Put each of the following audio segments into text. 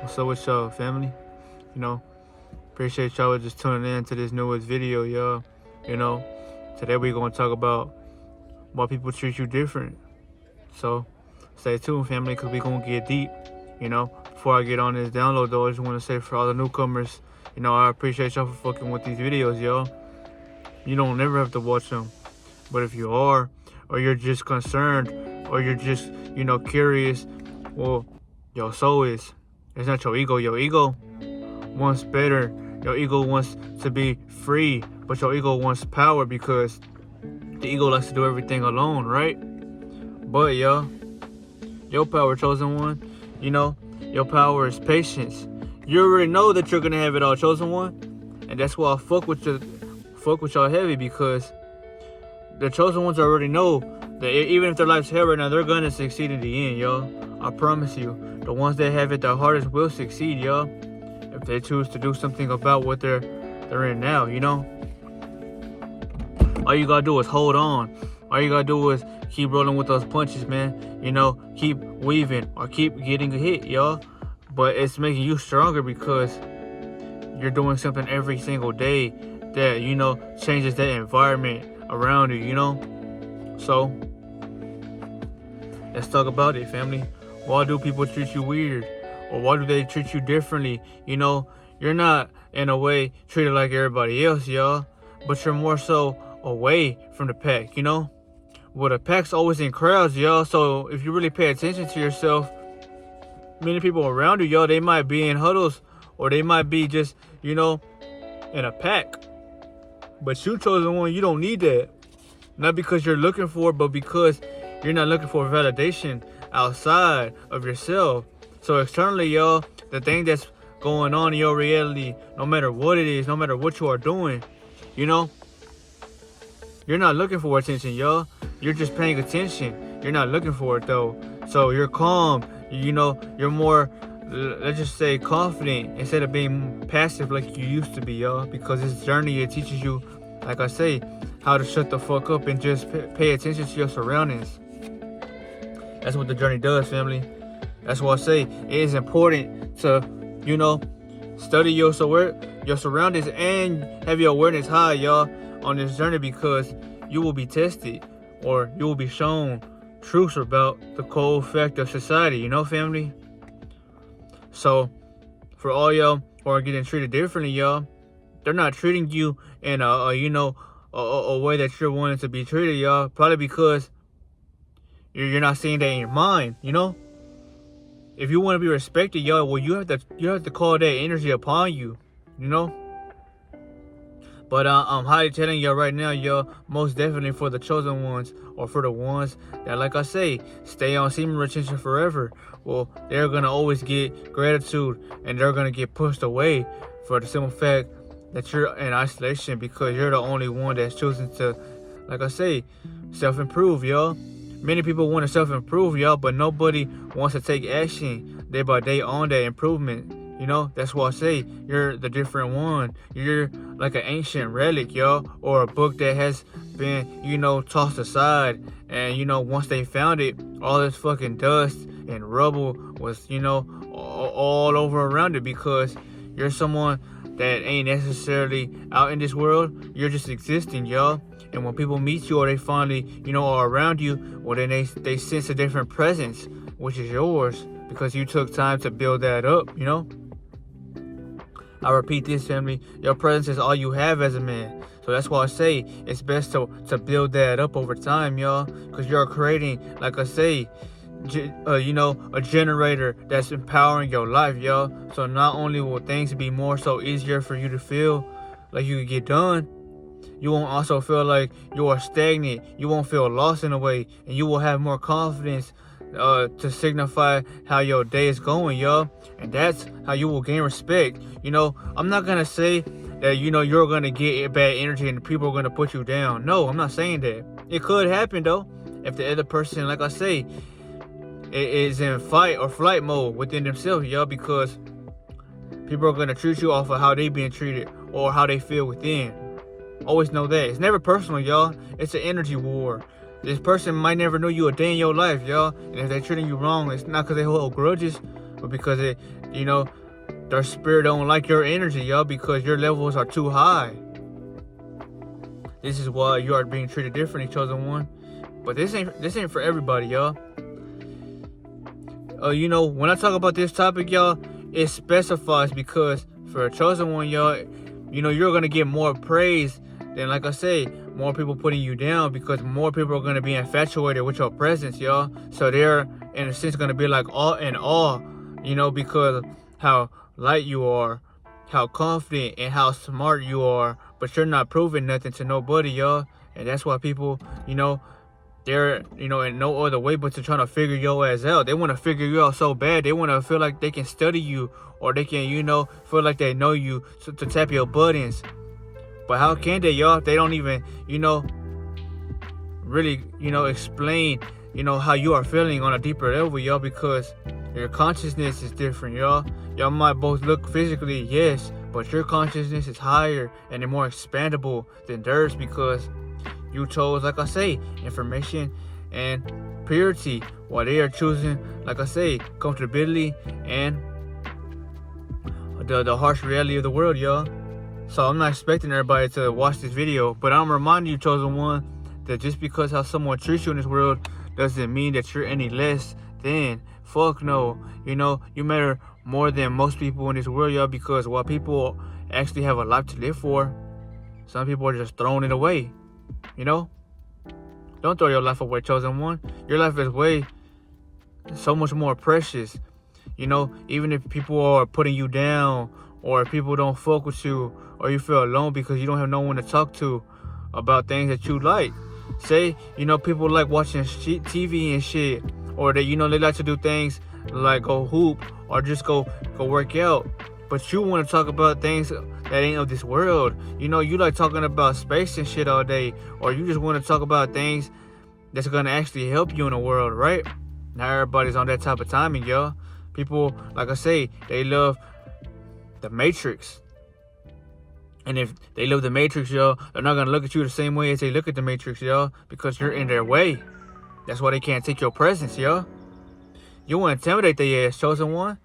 What's up with y'all, family? You know, appreciate y'all just tuning in to this newest video, y'all. You know, today we're gonna talk about why people treat you different. So, stay tuned, family, because we're gonna get deep. Before I get on this download, though, I just want to say for all the newcomers, I appreciate y'all for fucking with these videos, y'all. You don't never have to watch them, but if you are, or you're just concerned, or you're just, curious, well, your soul is. It's not your ego. Your ego wants better. Your ego wants to be free, but your ego wants power because the ego likes to do everything alone, right? But y'all, your power, chosen one, your power is patience. You already know that you're gonna have it all, chosen one, and that's why I fuck with y'all heavy, because the chosen ones already know that even if their life's hell right now, they're gonna succeed in the end, y'all. I promise you. The ones that have it the hardest will succeed, y'all. If they choose to do something about what they're in now, All you gotta do is hold on. All you gotta do is keep rolling with those punches, man. Keep weaving or keep getting a hit, y'all. But it's making you stronger because you're doing something every single day that, changes that environment around you, So, let's talk about it, family. Why do people treat you weird? Or why do they treat you differently? You're not, in a way, treated like everybody else, y'all. But you're more so away from the pack, Well, the pack's always in crowds, y'all. So if you really pay attention to yourself, many people around you, y'all, they might be in huddles. Or they might be just, in a pack. But you, chosen one, you don't need that. Not because you're looking for it, but because you're not looking for validation outside of yourself. So externally, y'all, the thing that's going on in your reality, no matter what it is, no matter what you are doing, you're not looking for attention, y'all. You're just paying attention. You're not looking for it, though. So you're calm. You're more, let's just say, confident instead of being passive like you used to be, y'all. Because this journey, it teaches you, like I say, how to shut the fuck up and just pay attention to your surroundings. That's what the journey does, family. That's why I say it is important to, study your surroundings and have your awareness high, y'all, on this journey, because you will be tested or you will be shown truths about the cold fact of society, family. So, for all y'all who are getting treated differently, y'all, they're not treating you in a way that you're wanting to be treated, y'all. Probably because you're not seeing that in your mind, If you want to be respected, y'all, well, you have to call that energy upon you, But I'm highly telling y'all right now, y'all, most definitely for the chosen ones, or for the ones that, like I say, stay on semen retention forever. Well, they're gonna always get gratitude, and they're gonna get pushed away for the simple fact that you're in isolation, because you're the only one that's choosing to, like I say, self-improve, y'all. Many people want to self-improve, y'all, but nobody wants to take action day by day on that improvement. That's why I say you're the different one. You're like an ancient relic, y'all, or a book that has been, tossed aside. And, once they found it, all this fucking dust and rubble was, all over around it, because you're someone that ain't necessarily out in this world. You're just existing, y'all. And when people meet you or they finally, are around you, well, then they sense a different presence, which is yours, because you took time to build that up, I repeat this, family. Your presence is all you have as a man. So that's why I say it's best to build that up over time, y'all. Because you're creating, like I say, a generator that's empowering your life, y'all. So not only will things be more so easier for you to feel like you can get done, you won't also feel like you are stagnant. You won't feel lost in a way. And you will have more confidence to signify how your day is going, y'all. And that's how you will gain respect. I'm not going to say that, you're going to get bad energy and people are going to put you down. No, I'm not saying that. It could happen, though, if the other person, like I say, is in fight or flight mode within themselves, y'all, because people are going to treat you off of how they being treated or how they feel within. Always know that. It's never personal, y'all. It's an energy war. This person might never know you a day in your life, y'all. And if they're treating you wrong, it's not because they hold grudges, but because their spirit don't like your energy, y'all, because your levels are too high. This is why you are being treated differently, chosen one. But this ain't for everybody, y'all. When I talk about this topic, y'all, it specifies because for a chosen one, y'all, you're gonna get more praise than, like I say, more people putting you down, because more people are gonna be infatuated with your presence, y'all. So they're in a sense gonna be like all in awe, because of how light you are, how confident and how smart you are, but you're not proving nothing to nobody, y'all. And that's why people, they're, in no other way but to trying to figure your ass out. They want to figure you out so bad. They want to feel like they can study you, or they can, feel like they know you to tap your buttons. But how can they, y'all? They don't even, really, explain, how you are feeling on a deeper level, y'all, because your consciousness is different, y'all. Y'all might both look physically, yes, but your consciousness is higher and more expandable than theirs, because you chose, like I say, information and purity, while they are choosing, like I say, comfortability and the harsh reality of the world, y'all. So I'm not expecting everybody to watch this video, but I'm reminding you, chosen one, that just because how someone treats you in this world doesn't mean that you're any less than. Fuck no. You matter more than most people in this world, y'all, because while people actually have a life to live for, some people are just throwing it away. Don't throw your life away, chosen one. Your life is way so much more precious. Even if people are putting you down, or if people don't fuck with you, or you feel alone because you don't have no one to talk to about things that you like. Say, people like watching TV and shit, or they like to do things like go hoop or just go work out. But you want to talk about things that ain't of this world. You like talking about space and shit all day, or you just want to talk about things that's gonna actually help you in the world, right? Not everybody's on that type of timing, y'all. People, like I say, they love the Matrix. And if they love the Matrix, y'all, they're not gonna look at you the same way as they look at the Matrix, y'all, because you're in their way. That's why they can't take your presence, y'all. You want to intimidate their ass, chosen one.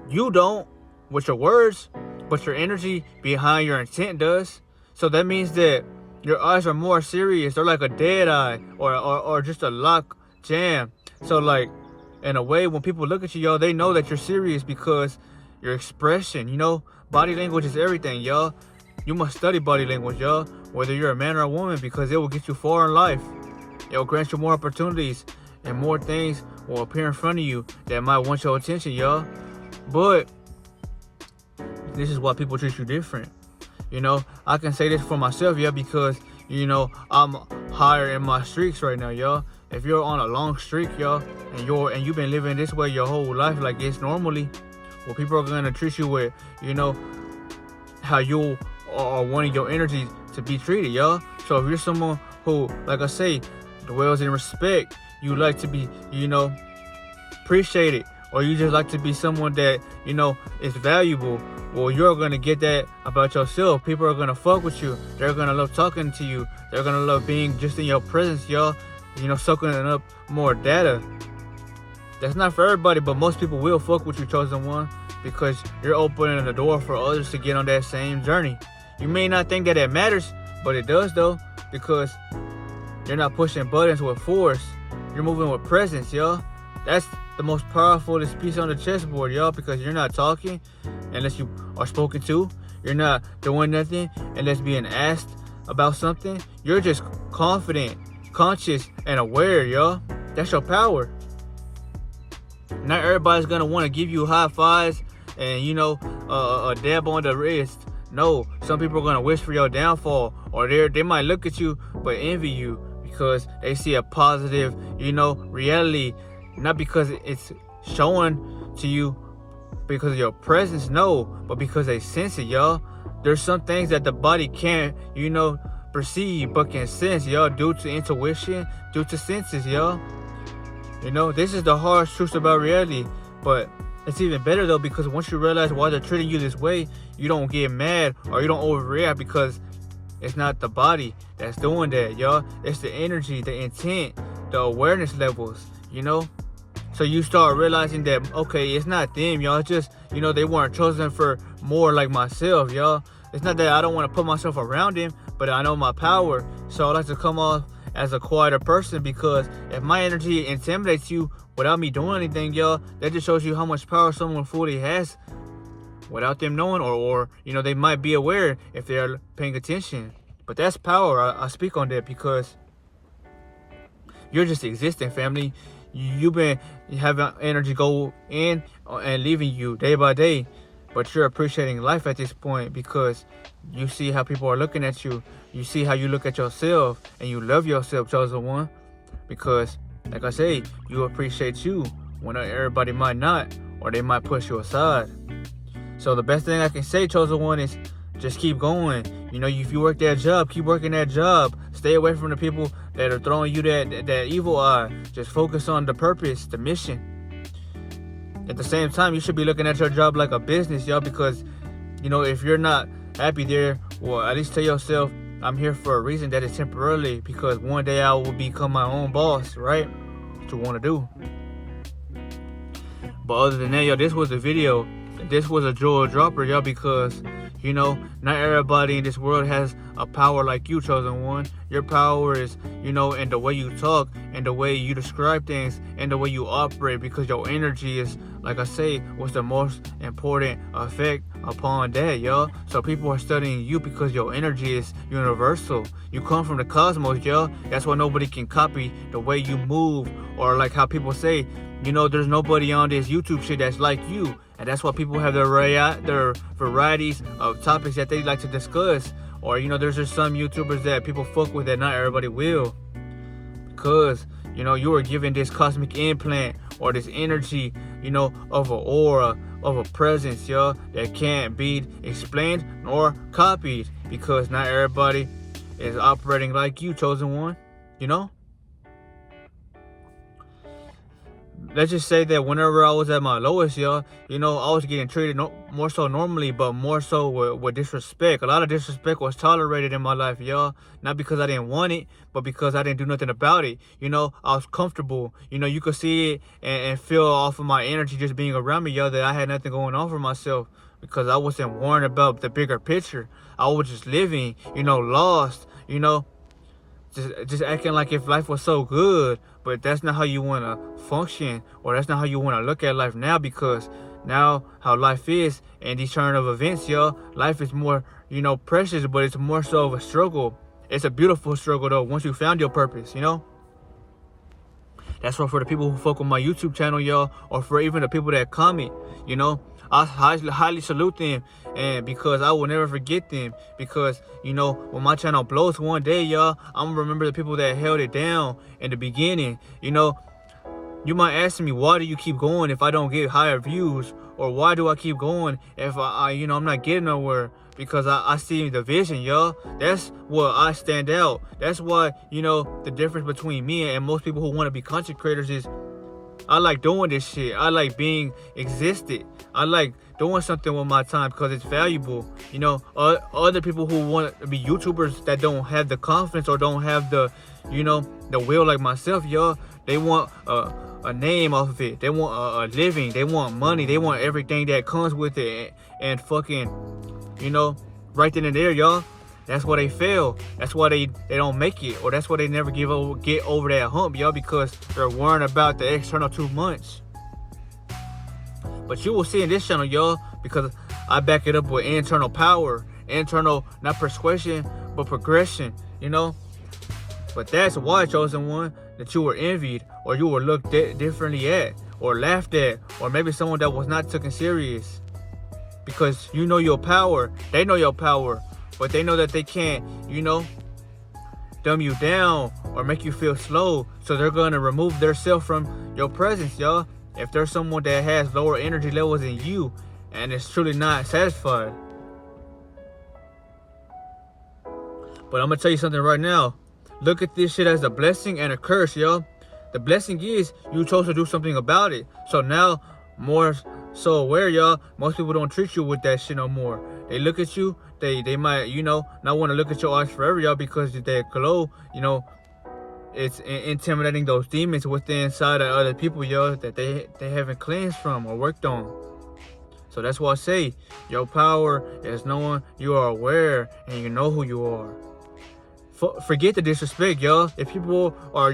You don't with your words, but your energy behind your intent does. So that means that your eyes are more serious. They're like a dead eye, or just a lock jam. So like, in a way, when people look at you, y'all, they know that you're serious because your expression, body language is everything, y'all. You must study body language, y'all, whether you're a man or a woman, because it will get you far in life. It will grant you more opportunities, and more things will appear in front of you that might want your attention, y'all. But this is why people treat you different. I can say this for myself, yeah, because, I'm higher in my streaks right now, y'all. If you're on a long streak, y'all, and you've been living this way your whole life like this normally, well, people are gonna treat you with, how you are wanting your energy to be treated, y'all. So if you're someone who, like I say, dwells in respect, you like to be, appreciated, or you just like to be someone that, is valuable, well, you're gonna get that about yourself. People are gonna fuck with you. They're gonna love talking to you. They're gonna love being just in your presence, y'all. Soaking up more data. That's not for everybody, but most people will fuck with you, chosen one, because you're opening the door for others to get on that same journey. You may not think that it matters, but it does though, because you're not pushing buttons with force. You're moving with presence, y'all. That's the most powerful piece on the chessboard, y'all, because you're not talking unless you are spoken to. You're not doing nothing unless being asked about something. You're just confident, conscious, and aware, y'all. That's your power. Not everybody's gonna want to give you high fives and a dab on the wrist. No, some people are gonna wish for your downfall, or they might look at you but envy you because they see a positive, reality, not because it's showing to you because of your presence, no, but because they sense it, y'all. There's some things that the body can't, perceive, but can sense, y'all, due to intuition, due to senses, y'all. This is the harsh truth about reality, but it's even better though, because once you realize why they're treating you this way, you don't get mad or you don't overreact, because it's not the body that's doing that, y'all. It's the energy, the intent, the awareness levels, So you start realizing that, okay, it's not them, y'all. It's just, they weren't chosen for more like myself, y'all. It's not that I don't want to put myself around them, but I know my power. So I like to come off as a quieter person, because if my energy intimidates you without me doing anything, y'all, that just shows you how much power someone fully has without them knowing, or they might be aware if they're paying attention. But that's power. I speak on that because you're just existing, family. You've been having energy go in and leaving you day by day, but you're appreciating life at this point because you see how people are looking at you. You see how you look at yourself, and you love yourself, chosen one, because, like I say, you appreciate you when everybody might not, or they might push you aside. So the best thing I can say, chosen one, is just keep going. If you work that job, keep working that job. Stay away from the people that are throwing you that evil eye. Just focus on the purpose, the mission. At the same time, you should be looking at your job like a business, y'all, because, if you're not happy there, well, at least tell yourself, I'm here for a reason that is temporarily, because one day I will become my own boss, right? What you want to do. But other than that, y'all, this was a video. This was a jewel dropper, y'all, because, not everybody in this world has a power like you, chosen one. Your power is, in the way you talk, and the way you describe things, and the way you operate, because your energy is, like I say, what's the most important effect upon that, y'all. So people are studying you because your energy is universal. You come from the cosmos, y'all. That's why nobody can copy the way you move, or like how people say, there's nobody on this YouTube shit that's like you. And that's why people have their varieties of topics that they like to discuss. Or, there's just some YouTubers that people fuck with that not everybody will. Because, you were given this cosmic implant, or this energy, of an aura, of a presence, y'all, that can't be explained nor copied. Because not everybody is operating like you, chosen one, Let's just say that whenever I was at my lowest, y'all, I was getting treated more so normally, but more so with disrespect. A lot of disrespect was tolerated in my life, y'all. Not because I didn't want it, but because I didn't do nothing about it. I was comfortable. You could see it and feel off of my energy just being around me, y'all, that I had nothing going on for myself, because I wasn't worrying about the bigger picture. I was just living, lost, just acting like if life was so good. But that's not how you want to function, or that's not how you want to look at life now, because now how life is and these turn of events, y'all, life is more, precious, but it's more so of a struggle. It's a beautiful struggle, though, once you found your purpose, That's why for the people who fuck with my YouTube channel, y'all, or for even the people that comment, I highly salute them, and because I will never forget them, because, when my channel blows one day, y'all, I'm going to remember the people that held it down in the beginning. You might ask me, why do you keep going if I don't get higher views? Or why do I keep going if I'm not getting nowhere? Because I see the vision, y'all. That's what I stand out. That's why, the difference between me and most people who want to be content creators is, I like doing this shit. I like being existed. I like doing something with my time because it's valuable. Other people who want to be YouTubers that don't have the confidence or don't have the, the will like myself, y'all, they want a name off of it. They want a living. They want money. They want everything that comes with it. And fucking, right then and there, y'all. That's why they fail. That's why they don't make it, or that's why they never get over that hump, y'all, because they're worrying about the external too much. But you will see in this channel, y'all, because I back it up with internal power, internal, not persuasion, but progression, But that's why, chosen one, that you were envied, or you were looked differently at, or laughed at, or maybe someone that was not taken serious. Because you know your power, they know your power. But they know that they can't, dumb you down or make you feel slow. So they're going to remove themselves from your presence, y'all. If there's someone that has lower energy levels than you and is truly not satisfied. But I'm going to tell you something right now. Look at this shit as a blessing and a curse, y'all. The blessing is you chose to do something about it. So now, more so aware, y'all, most people don't treat you with that shit no more. They look at you. They might, not want to look at your eyes forever, y'all, because that glow, it's intimidating those demons within inside of other people, yo, that they haven't cleansed from or worked on. So that's why I say your power is knowing you are aware and you know who you are. Forget the disrespect, yo. If people are,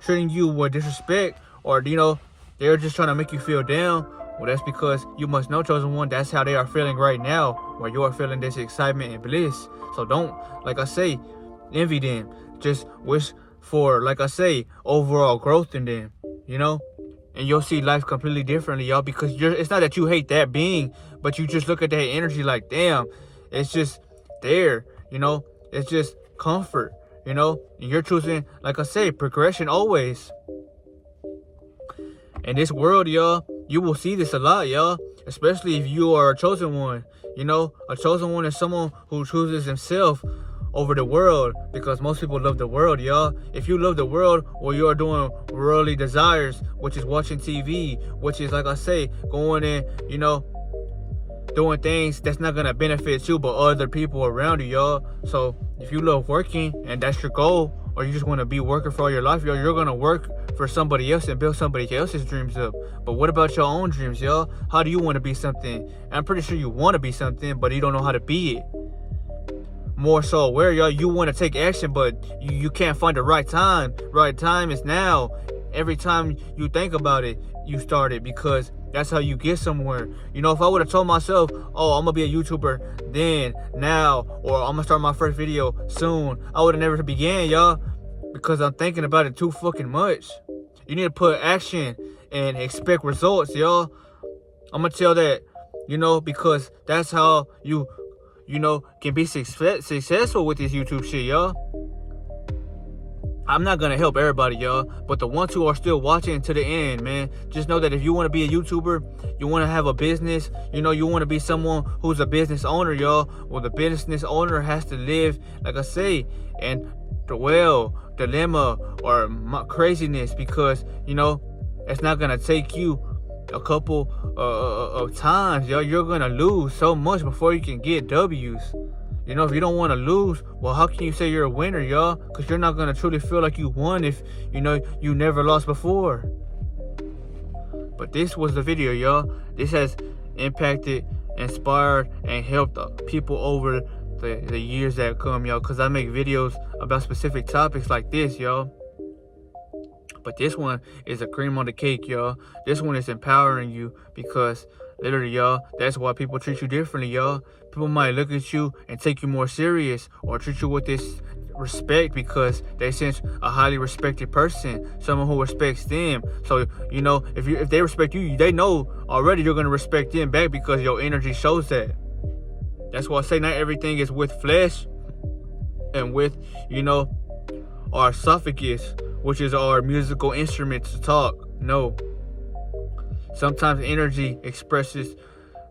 treating you with disrespect, or they're just trying to make you feel down, well, that's because you must know, chosen one, that's how they are feeling right now, where you are feeling this excitement and bliss. So don't, like I say, envy them. Just wish for, like I say, overall growth in them, and you'll see life completely differently, y'all, because it's not that you hate that being, but you just look at that energy like, damn, it's just there, it's just comfort, and you're choosing, like I say, progression always. In this world, y'all, you will see this a lot, y'all, especially if you are a chosen one. A chosen one is someone who chooses himself over the world, because most people love the world, y'all. If you love the world, well, you are doing worldly desires, which is watching TV, which is, like I say, going in, doing things that's not gonna benefit you but other people around you, y'all. So if you love working and that's your goal, or you just want to be working for all your life, y'all, you're gonna work for somebody else and build somebody else's dreams up. But what about your own dreams, y'all? How do you want to be something? I'm pretty sure you want to be something, but you don't know how to be it. More so aware, y'all, you want to take action, but you can't find the right time. Right time is now. Every time you think about it, you start it, because that's how you get somewhere. If I would have told myself, oh, I'm gonna be a YouTuber then, now, or I'm gonna start my first video soon, I would have never began, y'all, because I'm thinking about it too fucking much. You need to put action and expect results, y'all. I'm gonna tell that, because that's how you can be successful with this YouTube shit, y'all. I'm not gonna help everybody, y'all, but the ones who are still watching to the end, man, just know that if you want to be a YouTuber, you want to have a business, you want to be someone who's a business owner, y'all. Well, the business owner has to live, like I say, in the dilemma or craziness, because it's not gonna take you a couple of times, y'all. You're gonna lose so much before you can get W's. If you don't want to lose, well, how can you say you're a winner, y'all? Because you're not going to truly feel like you won if, you never lost before. But this was the video, y'all. This has impacted, inspired, and helped people over the years that come, y'all. Because I make videos about specific topics like this, y'all. But this one is a cream on the cake, y'all. This one is empowering you, because literally, y'all, that's why people treat you differently, y'all. People might look at you and take you more serious, or treat you with this respect, because they sense a highly respected person, someone who respects them. So, if they respect you, they know already you're going to respect them back, because your energy shows that. That's why I say not everything is with flesh and with, our esophagus, which is our musical instrument to talk. No. Sometimes energy expresses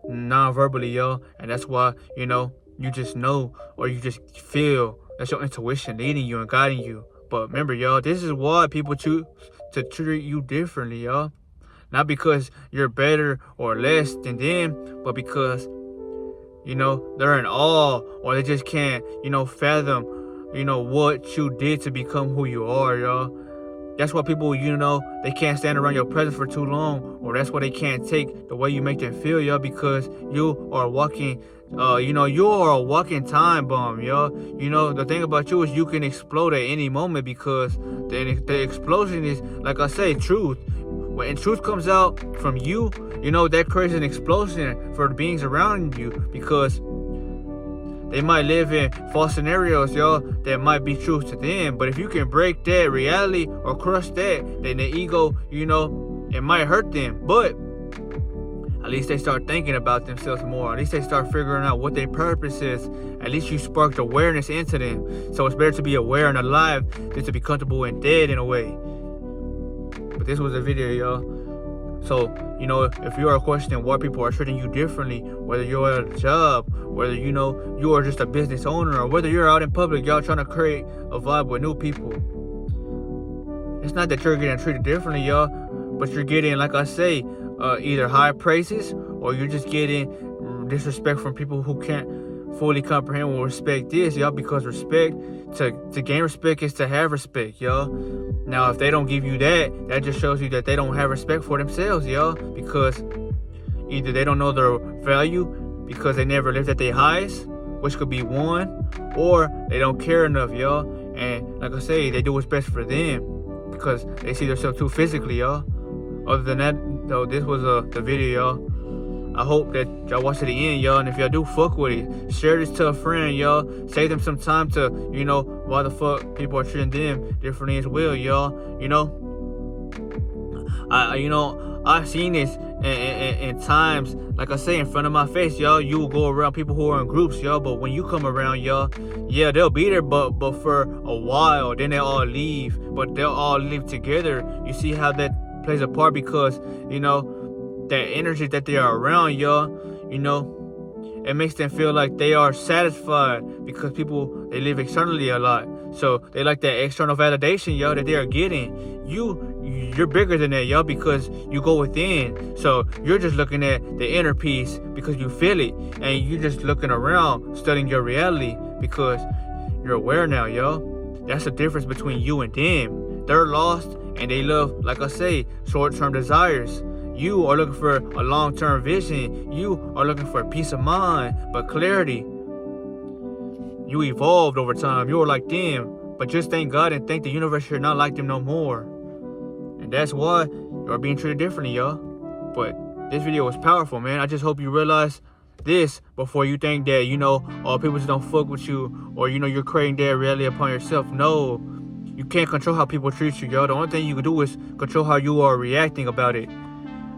non-verbally, y'all, and that's why, you just know, or you just feel. That's your intuition leading you and guiding you. But remember, y'all, this is why people choose to treat you differently, y'all. Not because you're better or less than them, but because, they're in awe, or they just can't, fathom, what you did to become who you are, y'all. That's why people, they can't stand around your presence for too long, or that's why they can't take the way you make them feel, y'all, because you are walking, you are a walking time bomb, y'all. The thing about you is you can explode at any moment, because the explosion is, like I say, truth. When truth comes out from you, that creates an explosion for the beings around you, because they might live in false scenarios, y'all, that might be truth to them. But if you can break that reality or crush that, then the ego, it might hurt them. But at least they start thinking about themselves more. At least they start figuring out what their purpose is. At least you sparked awareness into them. So it's better to be aware and alive than to be comfortable and dead in a way. But this was a video, y'all. So, if you are questioning why people are treating you differently, whether you're at a job, whether, you are just a business owner, or whether you're out in public, y'all trying to create a vibe with new people. It's not that you're getting treated differently, y'all, but you're getting, like I say, either high praises, or you're just getting disrespect from people who can't fully comprehend what respect is, y'all, because respect, to gain respect is to have respect, y'all. Now, if they don't give you that, that just shows you that they don't have respect for themselves, y'all. Because either they don't know their value because they never lived at their highest, which could be one, or they don't care enough, y'all. And like I say, they do what's best for them because they see themselves too physically, y'all. Other than that, though, this was the video, y'all. I hope that y'all watch to the end, y'all. And if y'all do fuck with it, share this to a friend, y'all. Save them some time to, why the fuck people are treating them differently as well, y'all. I've seen this in times, like I say, in front of my face, y'all. You will go around people who are in groups, y'all. But when you come around, y'all, yeah, they'll be there, but for a while, then they'll all leave. But they'll all live together. You see how that plays a part because, that energy that they are around, y'all, it makes them feel like they are satisfied because people, they live externally a lot. So they like that external validation, y'all, that they are getting. You're bigger than that, y'all, because you go within. So you're just looking at the inner peace because you feel it. And you're just looking around, studying your reality because you're aware now, y'all. That's the difference between you and them. They're lost and they love, like I say, short-term desires. You are looking for a long-term vision. You are looking for peace of mind, but clarity. You evolved over time. You are like them. But just thank God and thank the universe you're not like them no more. And that's why you're being treated differently, y'all. But this video was powerful, man. I just hope you realize this before you think that, all people just don't fuck with you or, you're creating that reality upon yourself. No, you can't control how people treat you, y'all. The only thing you can do is control how you are reacting about it.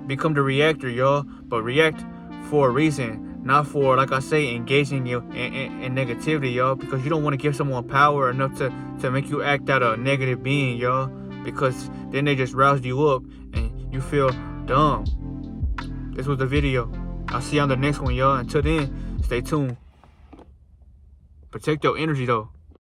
Become the reactor, y'all, but react for a reason, not for, like I say, engaging you in negativity, y'all, because you don't want to give someone power enough to make you act out a negative being, y'all, because then they just rouse you up and you feel dumb. This was the video. I'll see you on the next one, y'all. Until then, stay tuned. Protect your energy, though.